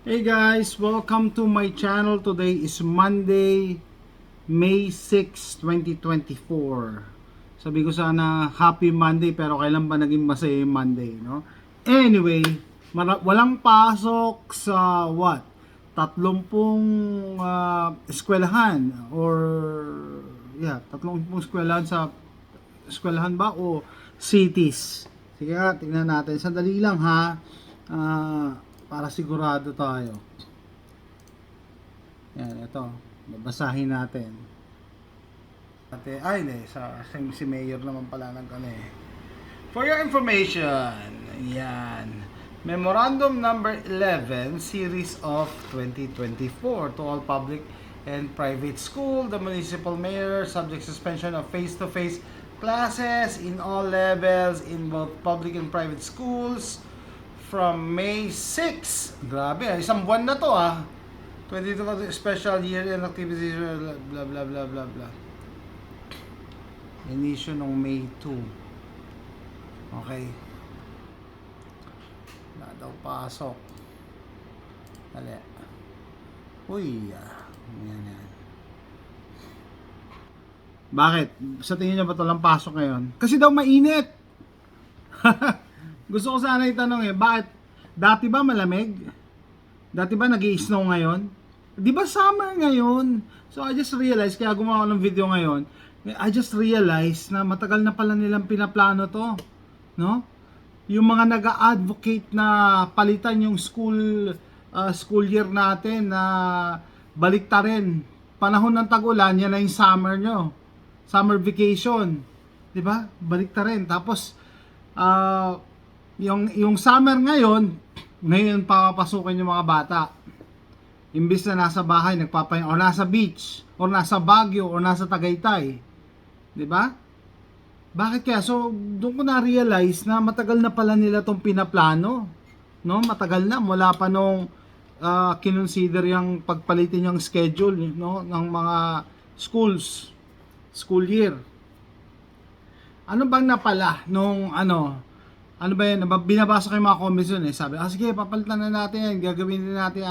Hey guys, welcome to my channel. Today is Monday, May 6, 2024. Sabi ko sana happy Monday pero kailan ba naging masaya yung Monday, no? Anyway, walang pasok sa what? 30 eskwelahan or 30 eskwelahan sa eskwelahan ba o cities. Sige nga, tingnan natin. Sandali lang ha. Para sigurado tayo. Yan, ito. Babasahin natin. Si Mayor naman pala ng For your information, yan. Memorandum number 11, series of 2024 to all public and private school, the municipal mayor subject suspension of face-to-face classes in all levels in both public and private schools from May 6. Grabe, isang buwan na to 22 special year and activities blah blah blah blah blah. Inisyo nung May 2. Okay. Wala daw pasok. Dali. Uy, yan. Bakit? Sa tingin niyo ba ito lang pasok ngayon? Kasi daw mainit. Gusto ko sana itanong bakit? Dati ba malamig? Dati ba nag-i-snow ngayon? Di ba summer ngayon? So I just realized, kaya gumawa ko ng video ngayon, I just realized na matagal na pala nilang pinaplano to. No? Yung mga nag-a-advocate na palitan yung school year natin na baliktarin. Panahon ng tag-ulan, yan na yung summer nyo. Summer vacation. Di ba? Baliktarin. Tapos, yung summer ngayon papapasukin yung mga bata. Imbis na nasa bahay, nagpapahinga, o nasa beach, o nasa Baguio, o nasa Tagaytay. 'Di ba? Bakit kaya? So, doon ko na-realize na matagal na pala nila tong pinaplano. No? Matagal na, mula pa nung kinonsider yung pagpalitin yung schedule, no, ng mga school year. Ano bang napala nung ano ba yan, binabasa ko yung mga comments dun sabi, sige, papalitan na natin, gagawin din natin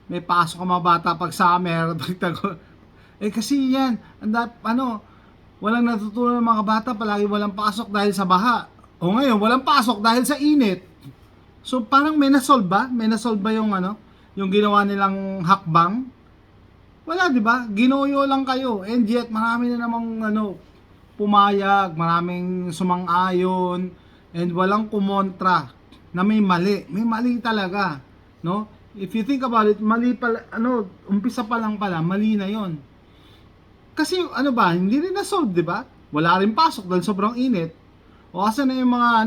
may pasok ang mga bata pag summer, kasi yan, walang natutunan ng mga bata, palagi walang pasok dahil sa baha, o ngayon, walang pasok dahil sa init. So, parang may nasolve ba? May nasolve ba yung yung ginawa nilang hakbang? Wala, di ba? Ginuyo lang kayo, and yet, marami na namang, pumayag, maraming sumang-ayon, and walang kumontra na may mali. May mali talaga, no? If you think about it, mali pala, umpisa pa lang pala, mali na 'yon. Kasi hindi rin na-solve, 'di ba? Wala rin pasok dahil sobrang init. O asan na yung mga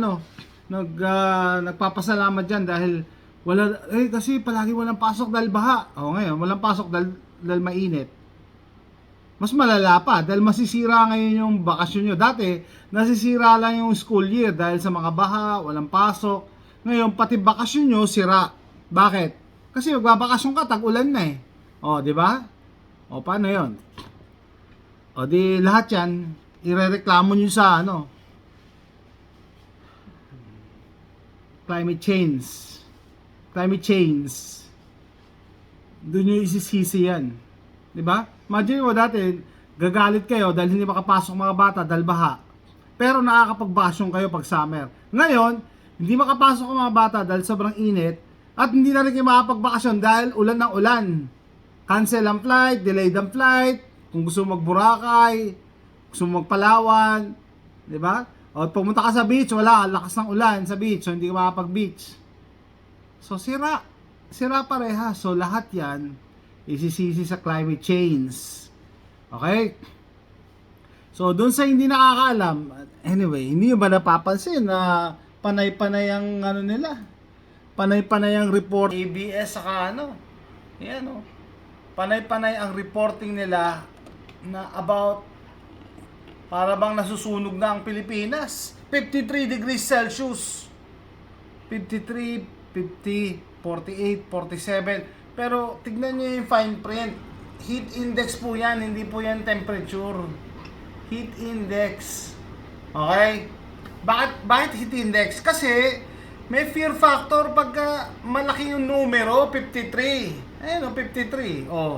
nagpapasalamat diyan dahil kasi palagi walang pasok dahil baha. O ngayon, walang pasok dahil mainit. Mas malala pa dahil masisira ngayon yung bakasyon nyo. Dati, nasisira lang yung school year dahil sa mga baha, walang pasok. Ngayon, pati bakasyon nyo, sira. Bakit? Kasi magbabakasyon ka, tag-ulan na O, di ba? O, paano yon? O, di lahat yan, irereklamo nyo sa climate change. Climate change. Doon nyo isisisi yan. Di ba? Imagine mo dati, gagalit kayo dahil hindi makapasok mga bata dahil baha. Pero nakakapagbakasyon kayo pag summer. Ngayon, hindi makapasok ang mga bata dahil sobrang init at hindi na rin kayo makapagbakasyon dahil ulan ng ulan. Cancel ang flight, delayed ang flight, kung gusto mo mag-Boracay, gusto mo mag-Palawan, di ba? O pumunta ka sa beach, wala, lakas ng ulan sa beach, so hindi ka makapag-beach. So sira pareha. So lahat yan isisisi sa climate change. Okay? So, doon sa hindi nakakaalam, anyway, hindi ba napapansin na panay-panay ang nila? Panay-panay ang report ABS saka Yan panay-panay ang reporting nila na about para bang nasusunog na ang Pilipinas. 53 degrees Celsius. 53, 50, 48, 47. Pero tignan nyo yung fine print. Heat index po yan, hindi po yan temperature. Heat index. Okay? Bakit heat index? Kasi May fear factor pagka malaki yung numero, 53. Ayun, 53. Oh.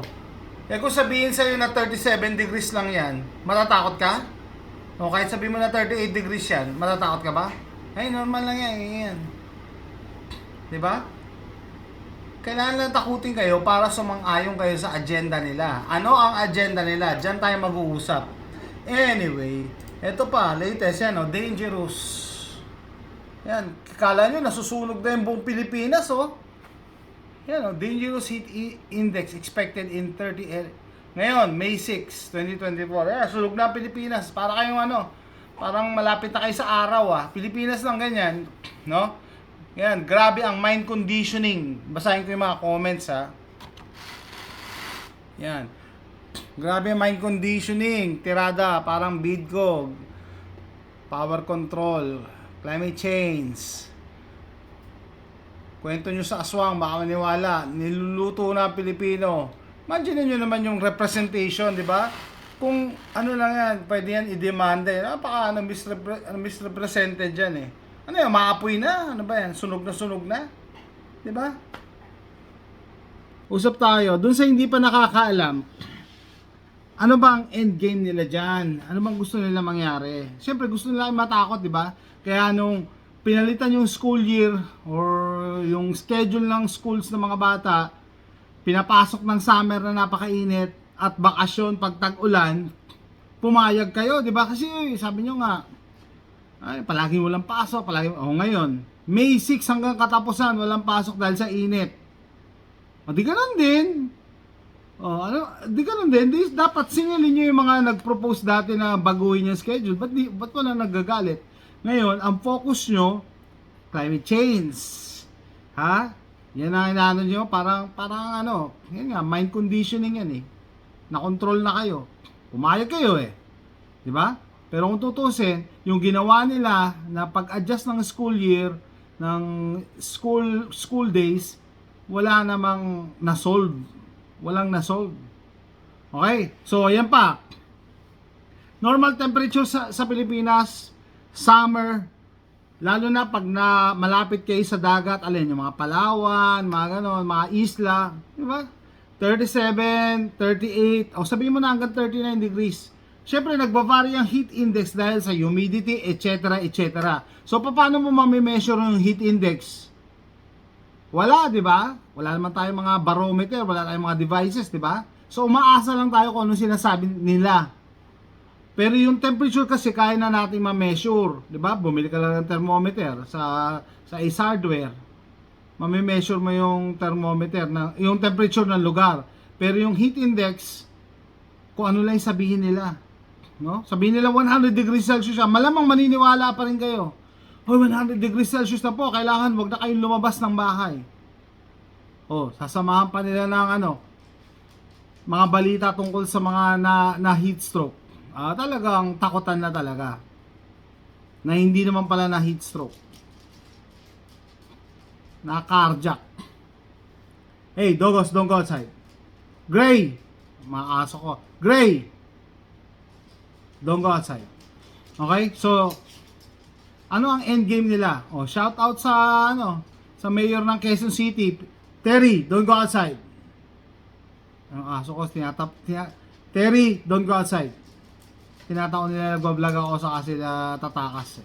Eh kung sabihin sa'yo na 37 degrees lang yan, matatakot ka? O kahit sabihin mo na 38 degrees yan, matatakot ka ba? Ay, normal lang yan. Diba? Kailangan lang takutin kayo para sumang-ayon kayo sa agenda nila. Ano ang agenda nila? Diyan tayo mag-uusap. Anyway, eto pa, latest yan, dangerous. Yan, kala nyo nasusunog na yung buong Pilipinas, oh. Yan, dangerous heat index expected in 30. Ngayon, May 6, 2024. Sunog na ang Pilipinas. Para kayong parang malapit na kayo sa araw, Pilipinas lang ganyan, no? Yan, grabe ang mind conditioning. Basahin ko yung mga comments, Yan. Grabe ang mind conditioning. Tirada, parang Bidco. Power control. Climate change. Kwento nyo sa aswang, baka maniwala. Niluluto na ang Pilipino. Imagine nyo naman yung representation, di ba? Kung ano lang yan, pwede yan i-demand. Napaka misrepresented yan Ano yan, maapoy na? Ano ba yan? Sunog na? Di ba? Usap tayo. Dun sa hindi pa nakakaalam, ano ba ang end game nila dyan? Ano bang gusto nila mangyari? Siyempre, gusto nila matakot, di ba? Kaya nung pinalitan yung school year or yung schedule ng schools ng mga bata, pinapasok ng summer na napakainit at bakasyon pag tag-ulan, pumayag kayo, di ba? Kasi sabi nyo nga, ay, palaging walang pasok, ngayon, May 6 hanggang katapusan, walang pasok dahil sa init. O, di ganun din. Di ganun din. Dapat singilin nyo yung mga nag-propose dati na baguhin yung schedule. Ba't wala nagagalit? Ngayon, ang focus nyo, climate change. Yan ang inaano nyo, parang yan nga, mind conditioning yan Nakontrol na kayo. Pumayag kayo Di ba? Pero kung tutusin, yung ginawa nila na pag-adjust ng school year, ng school days, wala namang na-solve. Walang na-solve. Okay? So, ayan pa. Normal temperature sa Pilipinas, summer, lalo na pag malapit kayo sa dagat, alin, yung mga Palawan, mga ganon, mga isla, di ba? 37, 38, o sabihin mo na hanggang 39 degrees. Siyempre, nagbavary ang heat index dahil sa humidity, etc., etc. So, paano mo mamimeasure yung heat index? Wala, di ba? Wala naman tayong mga barometer, wala tayong mga devices, di ba? So, umaasa lang tayo kung ano sinasabi nila. Pero yung temperature kasi kaya na natin ma-measure, 'di ba? Bumili ka lang ng thermometer sa Ace Hardware. Mami-measure mo yung thermometer yung temperature ng lugar. Pero yung heat index, kung ano lang sabihin nila, no? Sabihin nila 100 degrees Celsius, malamang maniniwala pa rin kayo. 100 degrees Celsius na po, kailangan wag na kayong lumabas ng bahay. Sasamahan pa nila ng mga balita tungkol sa mga na heat stroke. Talagang takutan na talaga. Na hindi naman pala na heat stroke. Na cardiac. Hey, dogos, don't go outside. Gray. Mga aso ko. Gray. Don't go outside. Okay? So, ano ang end game nila? Shout out sa mayor ng Quezon City. Terry, don't go outside. Ang aso ko, Terry, don't go outside. Tinataon nila nagbablog ako sa kasi tatakas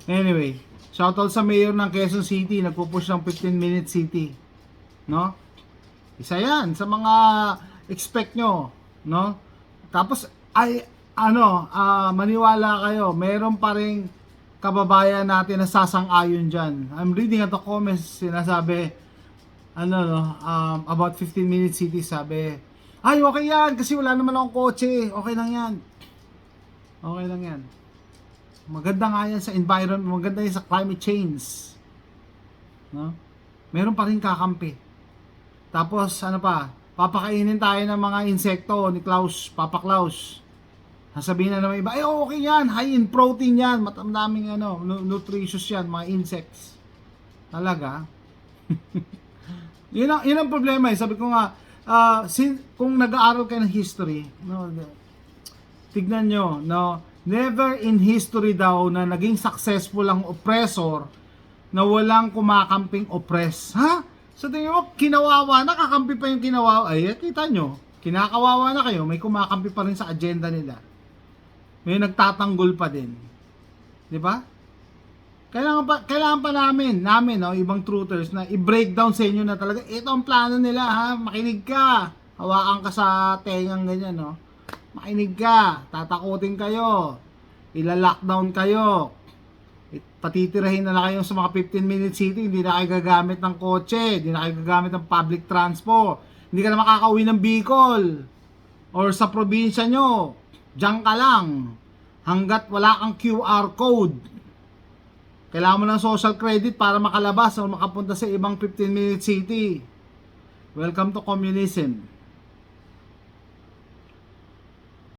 Anyway, shoutout sa mayor ng Quezon City, nagpo-push ng 15-minute city. No? Isa yan sa mga expect nyo, no? Tapos maniwala kayo, meron pa ring kababayan natin na sasang-ayon diyan. I'm reading at the comments, sinasabi about 15-minute city, sabi, ay okay yan kasi wala naman akong kotse, okay lang yan. Okay lang yan. Maganda nga yan sa environment, maganda yan sa climate change. No? Meron pa rin kakampi. Tapos, papakainin tayo ng mga insekto ni Papa Klaus. Sasabihin na naman iba, okay yan, high in protein yan, matamdaming nutritious yan, mga insects. Talaga. Yun ang problema Sabi ko nga, kung nag-aaral kayo ng history, tignan nyo, never in history daw na naging successful ang oppressor na walang kumakamping oppress. Ha? Sa tingin mo, kinawawa na, kakampi pa yung kinawawa. Ay, kita nyo, kinakawawa na kayo, may kumakampi pa rin sa agenda nila. May nagtatanggol pa din. Di ba? Kailangan pa namin, no, ibang truthers na i-breakdown sa inyo na talaga, ito ang plano nila, ha? Makinig ka. Hawakan ka sa tengang ganyan, no? Makinig ka. Tatakutin kayo. Ila-lockdown kayo. Patitirahin na lang kayo sa mga 15-minute city, hindi na kayo gagamit ng kotse, hindi na kayo gagamit ng public transport, hindi ka na makakauwi ng Bicol or sa probinsya nyo, diyan ka lang hanggat wala kang QR code. Kailangan mo ng social credit para makalabas o makapunta sa ibang 15-minute city. Welcome to communism.